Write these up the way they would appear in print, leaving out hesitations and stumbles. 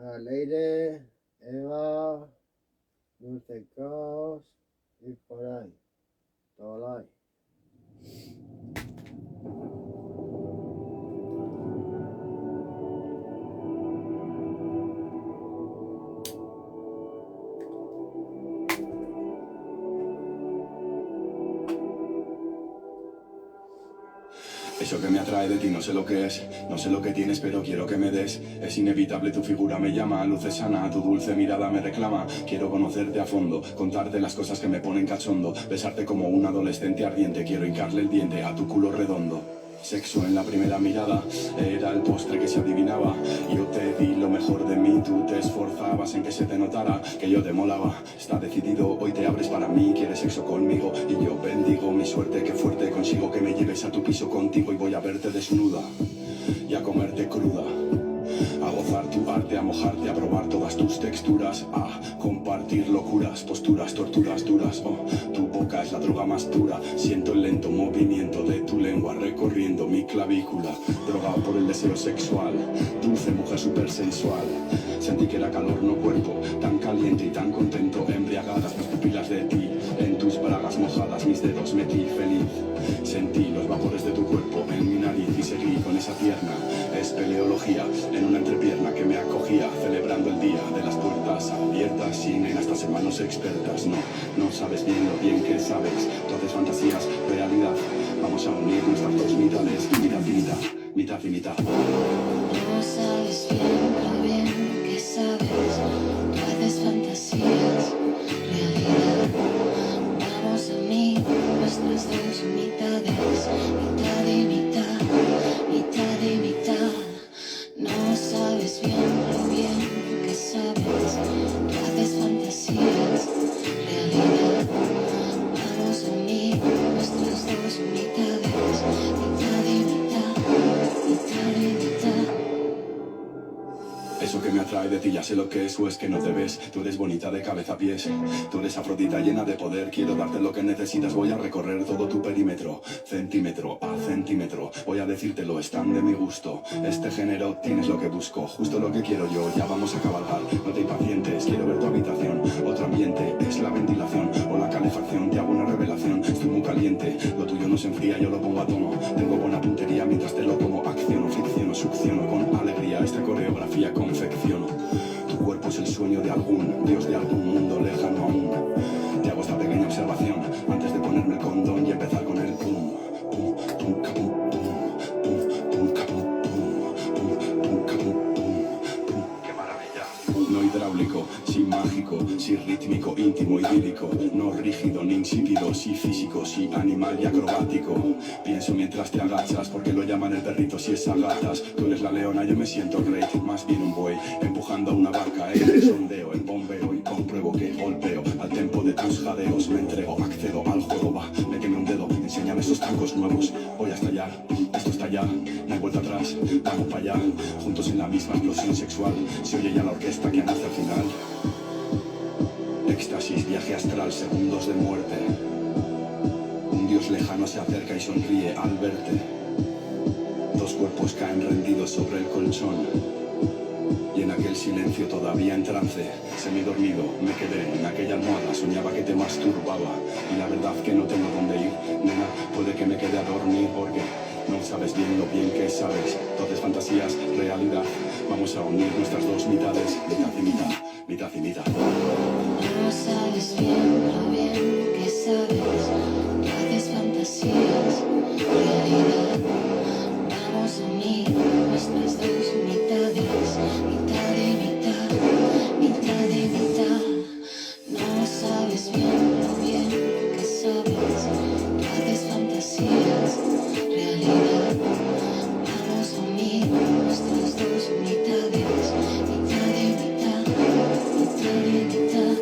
Leire, Eva, Dulce Cross y por ahí. Todo ahí. Eso que me atrae de ti no sé lo que es, no sé lo que tienes pero quiero que me des. Es inevitable, tu figura me llama, luces sana, tu dulce mirada me reclama. Quiero conocerte a fondo, contarte las cosas que me ponen cachondo, besarte como un adolescente ardiente, quiero hincarle el diente a tu culo redondo. Sexo en la primera mirada, era el postre que se adivinaba. Yo te di lo mejor de mí, tú te esforzabas en que se te notara que yo te molaba. Está decidido, hoy te abres para mí, quieres sexo conmigo y yo bendigo mi suerte, que fuerte consigo que me lleves a tu piso contigo y voy a verte desnuda y a comerte cruda. A gozar tu arte, a mojarte, a probar todas tus texturas, a compartir locuras, posturas, torturas duras. Oh, tu boca es la droga más dura. Siento el lento movimiento de tu lengua recorriendo mi clavícula, drogado por el deseo sexual. Dulce mujer súper sensual. Sentí que era calor, no cuerpo, tan caliente y tan contento. Embriagadas mis pupilas de ti, en tus bragas mojadas mis dedos metí feliz. Sentí los vapores de tu cuerpo en mi nariz y seguí con esa tierna espeleología en una entrepierna que me acogía, celebrando el día de las puertas abiertas sin en estas manos expertas. No sabes bien lo bien que sabes, tú haces fantasías, realidad. Vamos a unir nuestras dos mitades, mitad y mitad, mitad y mitad. No sabes bien lo bien que sabes, tú haces fantasías, realidad. Vamos a unir nuestras dos mitades, mitad y mitad, mitad y mitad. No sabes bien lo bien que sabes, tú haces fantasías, realidad. Vamos a unir nuestras dos mitades, mitad y mitad, mitad y mitad. Eso que me atrae de ti ya sé lo que es, o es que no te ves. Tú eres bonita de cabeza a pies, tú eres Afrodita llena de poder. Quiero darte lo que necesitas, voy a recorrer todo tu perímetro, centímetro a centímetro. Voy a decírtelo, están de mi gusto. Este género tienes lo que busco, justo lo que quiero yo. Ya vamos a cabalgar, no te impacientes, quiero ver tu habitación. Otro ambiente, es la ventilación o la calefacción. Te hago una revelación, estoy muy caliente. Lo tuyo no se enfría, yo lo pongo a tono. Tengo buena puntería mientras te lo como. Acciono, ficciono, succiono con alegría esta coreografía confecciono. Tu cuerpo es el sueño de algún dios de algún mundo lejano aún. Te hago esta pequeña observación antes de ponerme el condón y empezar con el pum, pum, pum, capum, pum, pum, pum, capum, pum, pum, pum, capum, pum, pum. ¡Qué maravilla! No hidráulico, sí mágico, sí rítmico, íntimo, idílico. No rígido ni insípido, sí físico, sí animal y acrobático. Pienso mientras te agachas, porque lo llaman el perrito si es a gatas. Tú eres la leona, yo me siento rey, más bien un buey, empujando a una vaca. El sondeo, el bombeo y compruebo que golpeo al tempo de tus jadeos. Me entrego, accedo al juego, va, méteme un dedo, enséñame esos trucos nuevos. Voy a estallar, esto está ya, no hay vuelta atrás, vamos para allá. Juntos en la misma explosión sexual, se oye ya la orquesta que nace al final. Éxtasis, viaje astral, segundos de muerte. Un dios lejano se acerca y sonríe al verte. Dos cuerpos caen rendidos sobre el colchón. Y en aquel silencio todavía en trance, semidormido, me quedé en aquella almohada. Soñaba que te masturbaba y la verdad que no tengo dónde ir. Nena, puede que me quede a dormir porque no sabes bien lo bien que sabes. Entonces fantasías, realidad. Vamos a unir nuestras dos mitades, mitad y mitad, mitad y mitad. No sabes bien lo bien que sabes, tú haces fantasías, realidad. Vamos a unir nuestras dos mitades, mitad y mitad, mitad y mitad. No sabes bien lo bien que sabes, tú haces fantasías, realidad. Vamos a unir nuestras dos mitades, mitad y mitad, mitad y mitad.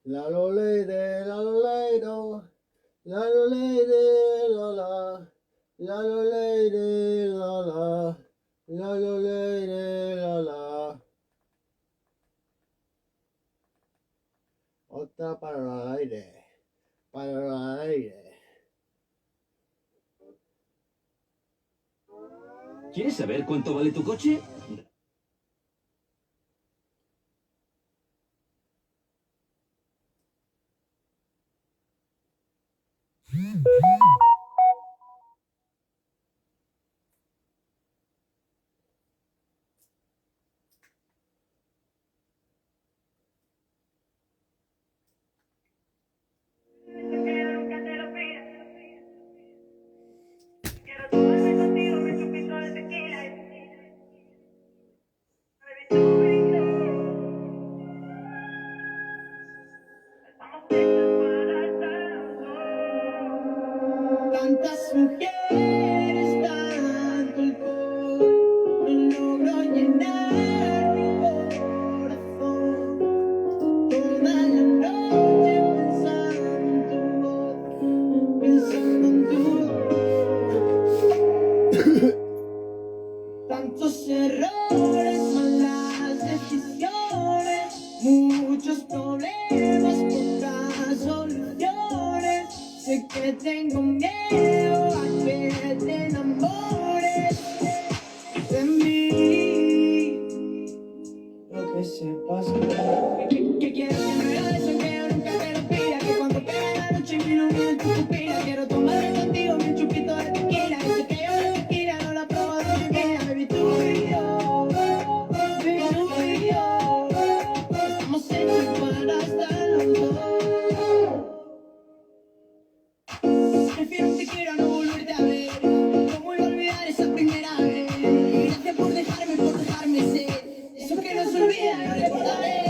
La lo leire, la lo leiro, la lo leire, lola. La lo leire, la la. La lo leire, la la. Otra para el aire. Para el aire. ¿Quieres saber cuánto vale tu coche? Quiero tomarme contigo mi chupito de tequila. Baby, tú y yo estamos hechos para estar los dos. Tantas mujeres, tanto alcohol, no logro llenar mi corazón. Toda la noche pensando en tu voz, pensando en tu voz. Tantos errores, malas decisiones, muchos problemas, pocas soluciones. Sé que tengo miedo a que te enamores de mí. Lo que sepas que quiero que me hagas eso, que yo nunca te lo pida. Que cuando pegue la noche mi nombre en tu pupila. Quiero tomarme contigo mi chupito de tequila. Eso que yo no tequila, no la probo de tequila. Baby, tú y yo, baby, tú y yo estamos hechos para estar los dos. Prefiero un tequila a no volverte a ver. ¿Cómo iba a olvidar esa primera vez? Gracias por dejarme ser. Eso que no se olvida, no recordaré.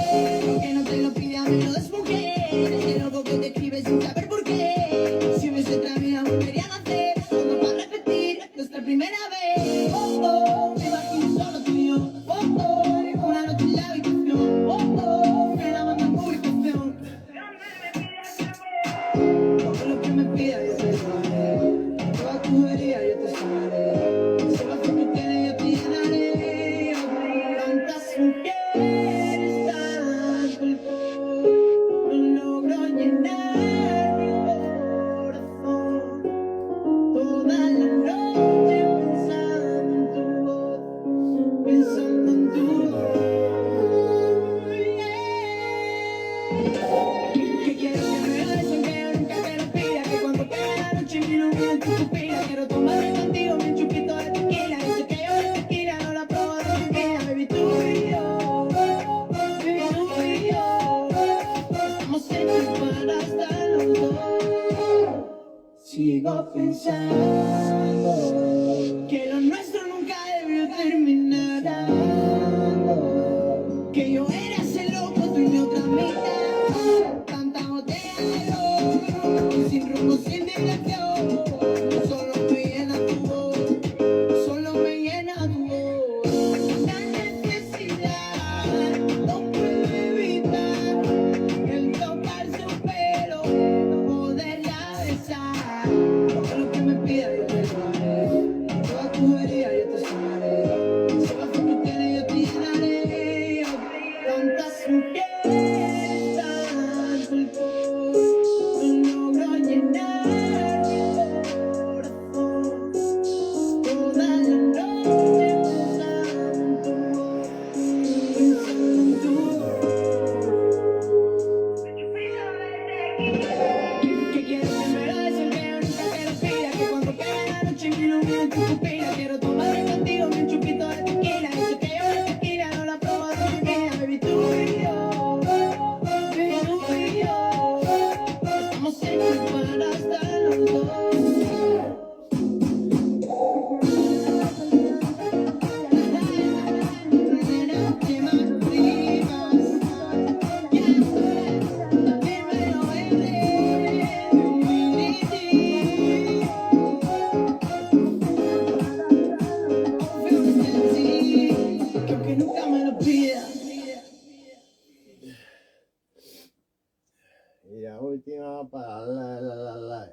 Lo que no te lo pide a menudo mujer. Es loco que te escribe sin saber por qué. Si hubiese otra vida volvería a nacer. Solo para repetir nuestra primera vez. Oh, oh, me imagino solo tú y yo. Oh, oh, una noche en la habitación. Oh, oh, me la mandan publicación. Todo lo que me pidas yo te lo haré. Toda tu herida yo te sanaré. Si lo que tú tienes yo te llenaré. Tantas mujeres, tanto alcohol, no logro llenar mi corazón. Toda la noche pensando en tu voz, pensando en tu voz. Que quiero que me hagas eso, que yo nunca te lo pida. Que cuando pegue la noche mi nombre en tu pupila. Quiero tomarme contigo mi chupito de tequila. Eso que yo no tequila, no la probo de tequila. Baby, tú y yo, baby, tú y yo estamos hechos para estar los dos. Sigo pensando que lo nuestro nunca debió terminar. Que yo era ese loco, tú y mi otra mitad. Tanta botella de ron, sin rumbo, sin dirección. Solo me llena tu voz, solo me llena tu voz. La necesidad no puedo evitar el tocar su pelo, poderla besar. Todo lo que me pida yo te lo haré. Toda tu herida yo te sanaré. Si lo que tú tienes yo te llenaré. Tantas mujeres, tanto alcohol, no logro llenar mi corazón. Toda la noche pensando en tu voz, pensando en tu voz. Que quiero que me hagas eso, que yo nunca te lo pida. Que cuando pegue la noche mi nombre en tu pupila. Quiero tomarme contigo mi chupito de tequila. Eso que yo no tequila, no la probo de tequila. Baby, tú y yo, baby, tú y yo estamos hechos para estar los dos. ¿Qué más primas? Dímelo, creo que nunca me lo pida. Y la última para la.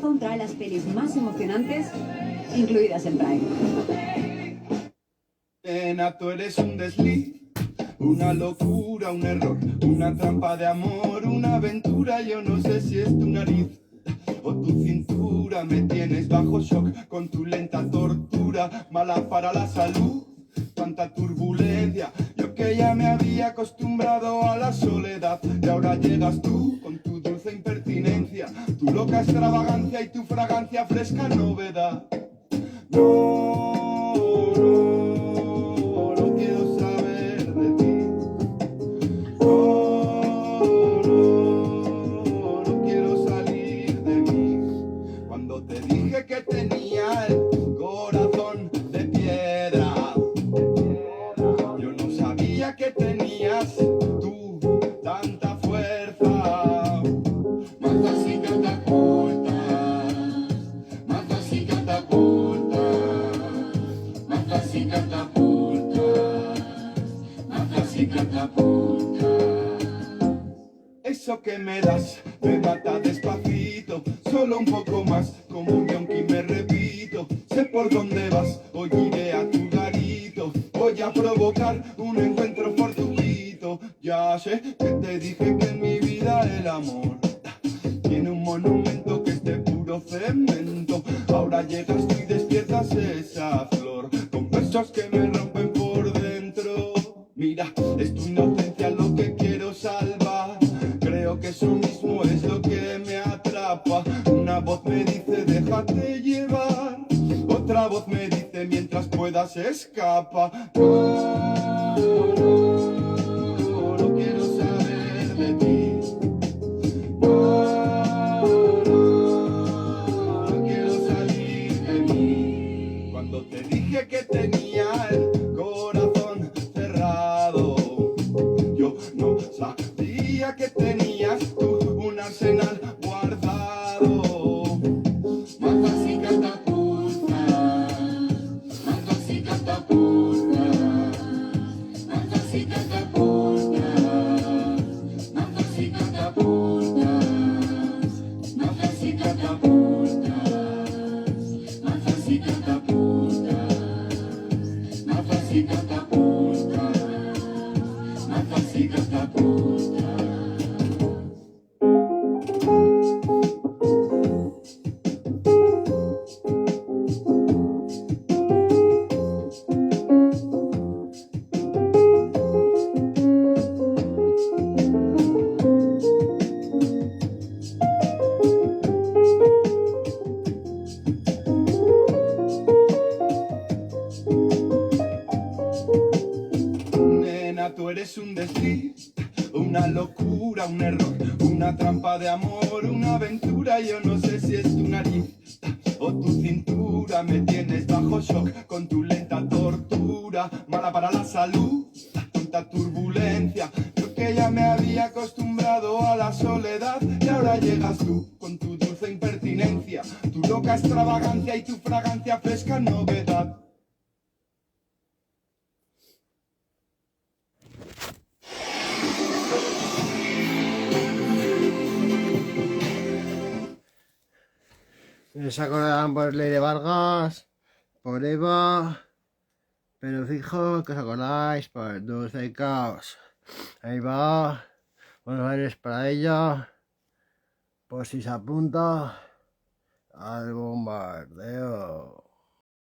Amazon trae las pelis más emocionantes, incluidas en Prime. Nena, tú eres un desliz, una locura, un error, una trampa de amor, una aventura. Yo no sé si es tu nariz o tu cintura. Me tienes bajo shock con tu lenta tortura, mala para la salud, tanta turbulencia. Yo que ya me había acostumbrado a la soledad, y ahora llegas tú con tu dulce impertinencia, tu loca extravagancia y tu fragancia fresca novedad. No, no, no quiero saber de ti. No, no, no quiero salir de mí. Cuando te dije que tenía el corazón de piedra, yo no sabía que tenías tú tanta fuerza. Matas y catapultas, matas y catapultas, matas y catapultas, matas y catapultas. Eso que me das me mata despacito, solo un poco más, como un yonki me repito. Sé por dónde vas, hoy iré a tu garito, voy a provocar un encuentro fortuito. Ya sé que te dije que en mi vida el amor tiene un monumento que es de puro cemento. Ahora llegas tú y despiertas esa flor con besos que me rompen por dentro. Mira, es tu inocencia lo que quiero salvar. Creo que eso mismo es lo que me atrapa. Una voz me dice déjate llevar, otra voz me dice mientras puedas escapa. No, no, no quiero saber de ti. No, no, no quiero salir de mí. Cuando te dije que tenía el corazón cerrado, yo no sabía que tenías tú un arsenal guardado. Matas y catapultas, matas y catapultas, matas y catapultas, matas y catapultas, matas y catapultas, matas y catapultas, matas y catapultas, matas y catapultas. Nena, tú eres un desliz, una locura, un error, una trampa de amor, una aventura. Yo no sé si es tu nariz o tu cintura. Me tienes bajo shock con tu lenta tortura, mala para la salud, tanta turbulencia. Yo que ya me había acostumbrado a la soledad, y ahora llegas tú con tu dulce impertinencia, tu loca extravagancia y tu fragancia fresca novedad. Se acordarán por Ley de Vargas, por Eva, pero fijo que os acordáis por Dulce y Caos. Ahí va, Buenos Aires para ella, por si se apunta al bombardeo.